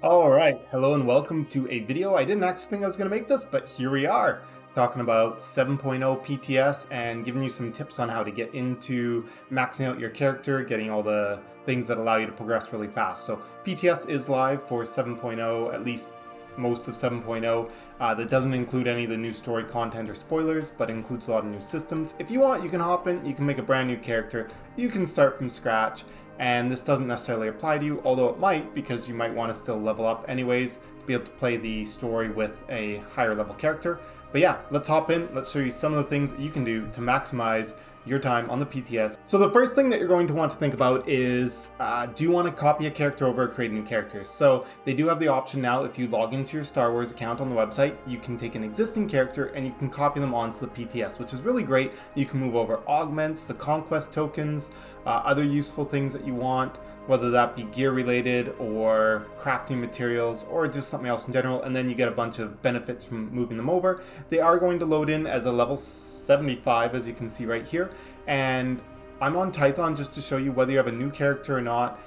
Alright, hello and welcome to a video. I didn't actually think I was going to make this, but here we are, talking about 7.0 PTS and giving you some tips on how to get into maxing out your character, getting all the things that allow you to progress really fast. So PTS is live for 7.0, at least most of 7.0. That doesn't include any of the new story content or spoilers, but includes a lot of new systems. If you want, you can hop in, you can make a brand new character, you can start from scratch, and this doesn't necessarily apply to you, although it might, because you might want to still level up anyways to be able to play the story with a higher level character. But yeah, let's hop in, let's show you some of the things that you can do to maximize your time on the PTS. So the first thing that you're going to want to think about is, do you want to copy a character over or create a new character? So they do have the option now, if you log into your Star Wars account on the website, you can take an existing character and you can copy them onto the PTS, which is really great. You can move over augments, the conquest tokens, other useful things that you want, whether that be gear related or crafting materials or just something else in general, and then you get a bunch of benefits from moving them over. They are going to load in as a level 75, as you can see right here, and I'm on Tython just to show you whether you have a new character or not.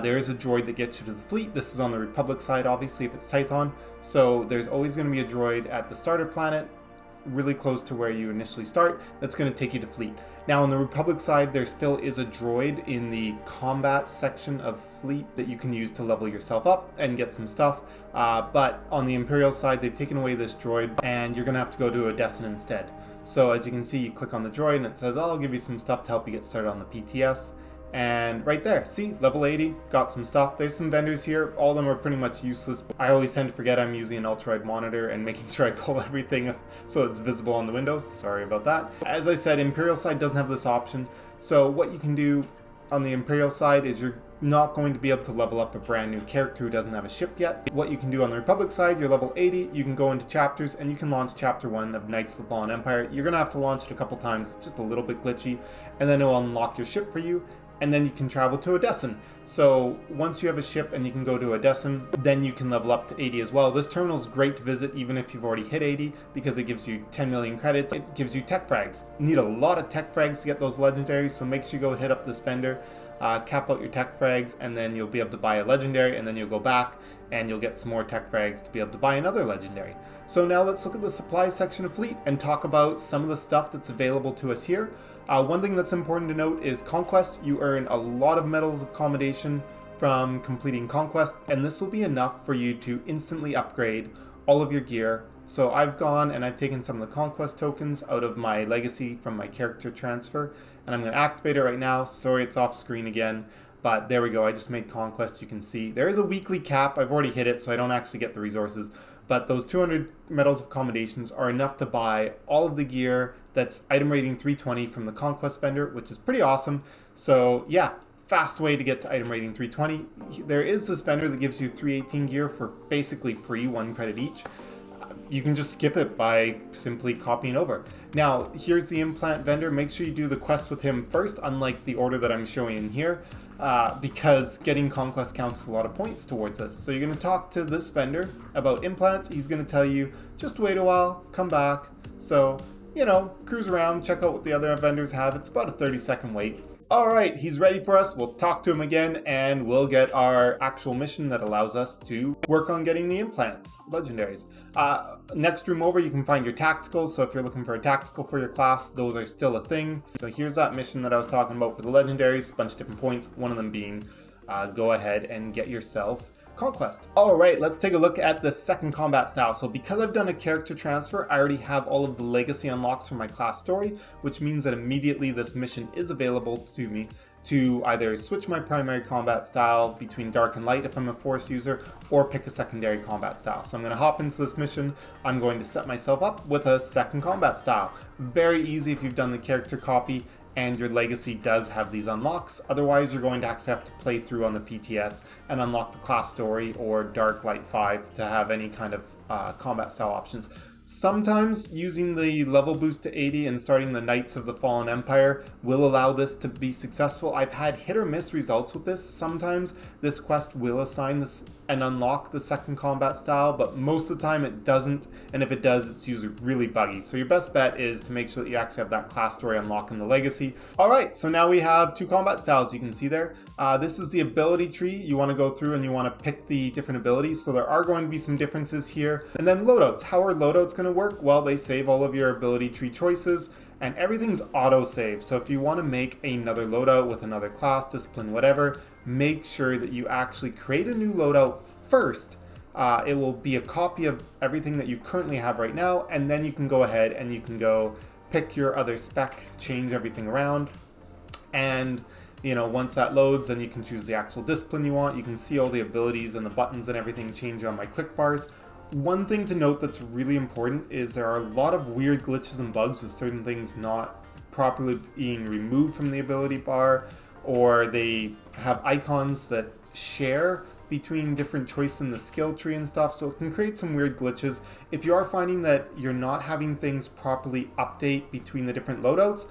There is a droid that gets you to the fleet. This is on the Republic side, obviously, if it's Tython, so there's always going to be a droid at the starter planet really close to where you initially start that's going to take you to fleet. Now on the Republic side, there still is a droid in the combat section of fleet that you can use to level yourself up and get some stuff, but on the Imperial side they've taken away this droid and you're going to have to go to a Destin instead. So as you can see, you click on the droid and it says, I'll give you some stuff to help you get started on the PTS. And right there, see, level 80, got some stuff. There's some vendors here, all of them are pretty much useless. I always tend to forget I'm using an ultra-wide monitor and making sure I pull everything so it's visible on the windows. Sorry about that. As I said, Imperial side doesn't have this option. So what you can do on the Imperial side is you're not going to be able to level up a brand new character who doesn't have a ship yet. What you can do on the Republic side, you're level 80, you can go into chapters and you can launch chapter 1 of Knights of the Fallen Empire. You're going to have to launch it a couple times, just a little bit glitchy, and then it will unlock your ship for you. And then you can travel to a Destin. So once you have a ship and you can go to a Destin, then you can level up to 80 as well. This terminal is great to visit even if you've already hit 80 because it gives you 10 million credits. It gives you tech frags. You need a lot of tech frags to get those legendaries, so make sure you go hit up this vendor, cap out your tech frags, and then you'll be able to buy a legendary, and then you'll go back and you'll get some more tech frags to be able to buy another legendary. So now let's look at the supply section of fleet and talk about some of the stuff that's available to us here. One thing that's important to note is Conquest. You earn a lot of medals of commendation from completing Conquest, and this will be enough for you to instantly upgrade all of your gear. So I've gone and I've taken some of the Conquest tokens out of my legacy from my character transfer, and I'm going to activate it right now. Sorry, it's off screen again, but there we go. I just made Conquest. You can see there is a weekly cap. I've already hit it, so I don't actually get the resources. But those 200 medals of commendations are enough to buy all of the gear that's item rating 320 from the Conquest vendor, which is pretty awesome. So yeah, fast way to get to item rating 320. There is this vendor that gives you 318 gear for basically free, 1 credit each. You can just skip it by simply copying over. Now, here's the implant vendor. Make sure you do the quest with him first, unlike the order that I'm showing in here, because getting Conquest counts a lot of points towards us. So you're going to talk to this vendor about implants. He's going to tell you, just wait a while, come back. So, you know, cruise around, check out what the other vendors have. It's about a 30-second wait. All right, he's ready for us. We'll talk to him again and we'll get our actual mission that allows us to work on getting the implants, legendaries. Next room over, you can find your tacticals. So if you're looking for a tactical for your class, those are still a thing. So here's that mission that I was talking about for the legendaries, a bunch of different points. One of them being go ahead and get yourself Conquest. Alright, let's take a look at the second combat style. So because I've done a character transfer, I already have all of the legacy unlocks for my class story, which means that immediately this mission is available to me to either switch my primary combat style between dark and light if I'm a force user, or pick a secondary combat style. So I'm going to hop into this mission. I'm going to set myself up with a second combat style. Very easy if you've done the character copy and your legacy does have these unlocks. Otherwise, you're going to actually have to play through on the PTS and unlock the class story or Dark Light 5 to have any kind of combat style options. Sometimes using the level boost to 80 and starting the Knights of the Fallen Empire will allow this to be successful. I've had hit or miss results with this. Sometimes this quest will assign this and unlock the second combat style, but most of the time it doesn't, and if it does, it's usually really buggy. So your best bet is to make sure that you actually have that class story unlock in the legacy. Alright, so now we have 2 combat styles you can see there. This is the ability tree. You want to go through and you want to pick the different abilities, so there are going to be some differences here. And then loadouts. How are loadouts going to work? Well, they save all of your ability tree choices, and everything's auto-save. So if you want to make another loadout with another class, discipline, whatever, make sure that you actually create a new loadout first. It will be a copy of everything that you currently have right now, and then you can go ahead and you can go pick your other spec, change everything around, and once that loads, then you can choose the actual discipline you want. You can see all the abilities and the buttons and everything change on my quick bars. One thing to note that's really important is there are a lot of weird glitches and bugs with certain things not properly being removed from the ability bar, or they have icons that share between different choices in the skill tree and stuff, so it can create some weird glitches. If you are finding that you're not having things properly update between the different loadouts,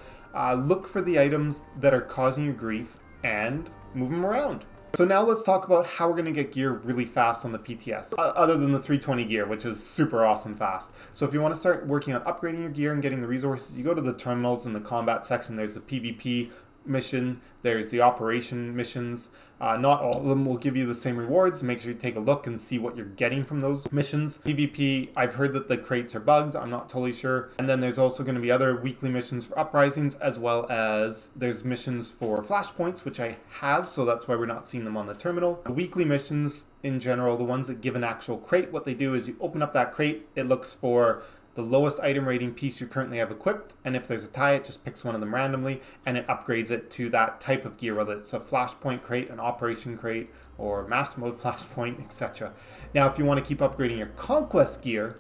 look for the items that are causing you grief and move them around. So now let's talk about how we're going to get gear really fast on the PTS, other than the 320 gear, which is super awesome fast. So if you want to start working on upgrading your gear and getting the resources, you go to the terminals in the combat section. There's the PvP mission, there's the operation missions. Not all of them will give you the same rewards. Make sure you take a look and see what you're getting from those missions. PvP, I've heard that the crates are bugged. I'm not totally sure. And then there's also going to be other weekly missions for uprisings, as well as there's missions for flashpoints, which I have, so that's why we're not seeing them on the terminal. The weekly missions in general, the ones that give an actual crate, what they do is you open up that crate, it looks for the lowest item rating piece you currently have equipped, and if there's a tie, it just picks one of them randomly and it upgrades it to that type of gear, whether it's a flashpoint crate, an operation crate, or master mode flashpoint, etc. Now if you want to keep upgrading your conquest gear,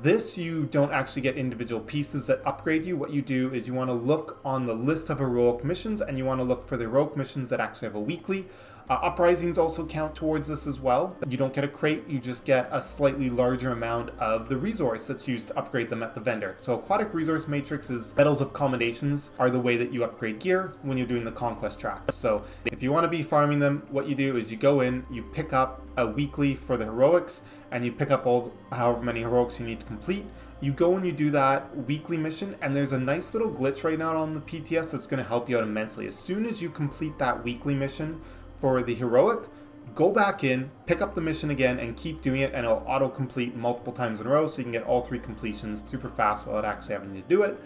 this you don't actually get individual pieces that upgrade you. What you do is you want to look on the list of heroic missions, and you want to look for the heroic missions that actually have a weekly. Uprisings also count towards this as well. You don't get a crate, you just get a slightly larger amount of the resource that's used to upgrade them at the vendor. So aquatic resource matrixes, medals of commendations are the way that you upgrade gear when you're doing the conquest track. So if you want to be farming them, what you do is you go in, you pick up a weekly for the heroics, and you pick up however many heroics you need to complete. You go and you do that weekly mission, and there's a nice little glitch right now on the PTS that's going to help you out immensely. As soon as you complete that weekly mission for the heroic, go back in, pick up the mission again, and keep doing it, and it'll auto-complete multiple times in a row, so you can get all 3 completions super fast without actually having to do it.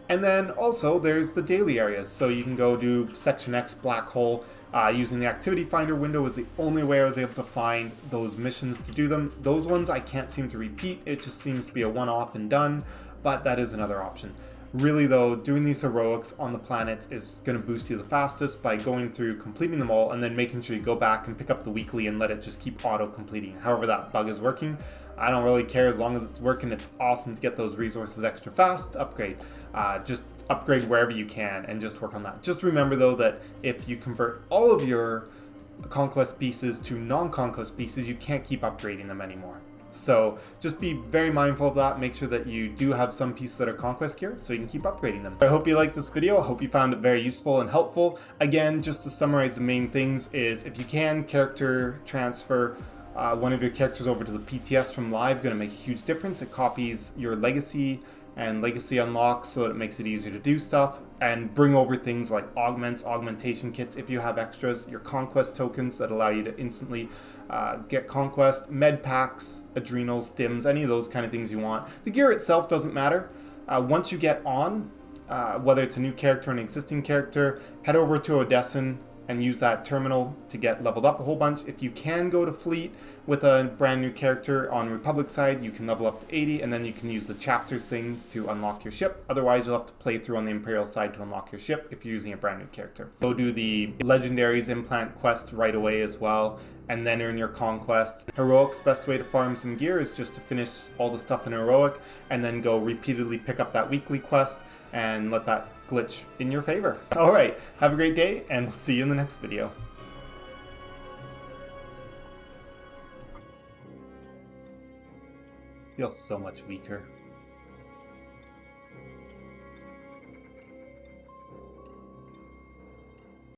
And then also there's the daily areas, so you can go do Section X Black Hole. Using the activity finder window is the only way I was able to find those missions to do them. Those ones I can't seem to repeat, it just seems to be a one-off and done, but that is another option. Really though, doing these heroics on the planets is going to boost you the fastest by going through, completing them all, and then making sure you go back and pick up the weekly and let it just keep auto-completing. However that bug is working, I don't really care. As long as it's working, it's awesome to get those resources extra fast. Upgrade. Just upgrade wherever you can and just work on that. Just remember though that if you convert all of your conquest pieces to non-conquest pieces, you can't keep upgrading them anymore. So just be very mindful of that. Make sure that you do have some pieces that are conquest gear so you can keep upgrading them. I hope you liked this video. I hope you found it very useful and helpful. Again, just to summarize the main things is, if you can, character transfer one of your characters over to the PTS from live, going to make a huge difference. It copies your legacy and legacy unlocks so that it makes it easier to do stuff, and bring over things like augments, augmentation kits if you have extras, your conquest tokens that allow you to instantly get conquest, med packs, adrenals, stims, any of those kind of things you want. The gear itself doesn't matter. Once you get on, whether it's a new character or an existing character, head over to Odessin and use that terminal to get leveled up a whole bunch. If you can go to Fleet with a brand new character on Republic side, you can level up to 80, and then you can use the chapters things to unlock your ship. Otherwise, you'll have to play through on the Imperial side to unlock your ship if you're using a brand new character. Go do the Legendaries implant quest right away as well, and then earn your conquest. Heroic's best way to farm some gear is just to finish all the stuff in Heroic, and then go repeatedly pick up that weekly quest and let that glitch in your favor. Alright, have a great day, and we'll see you in the next video. Feels so much weaker.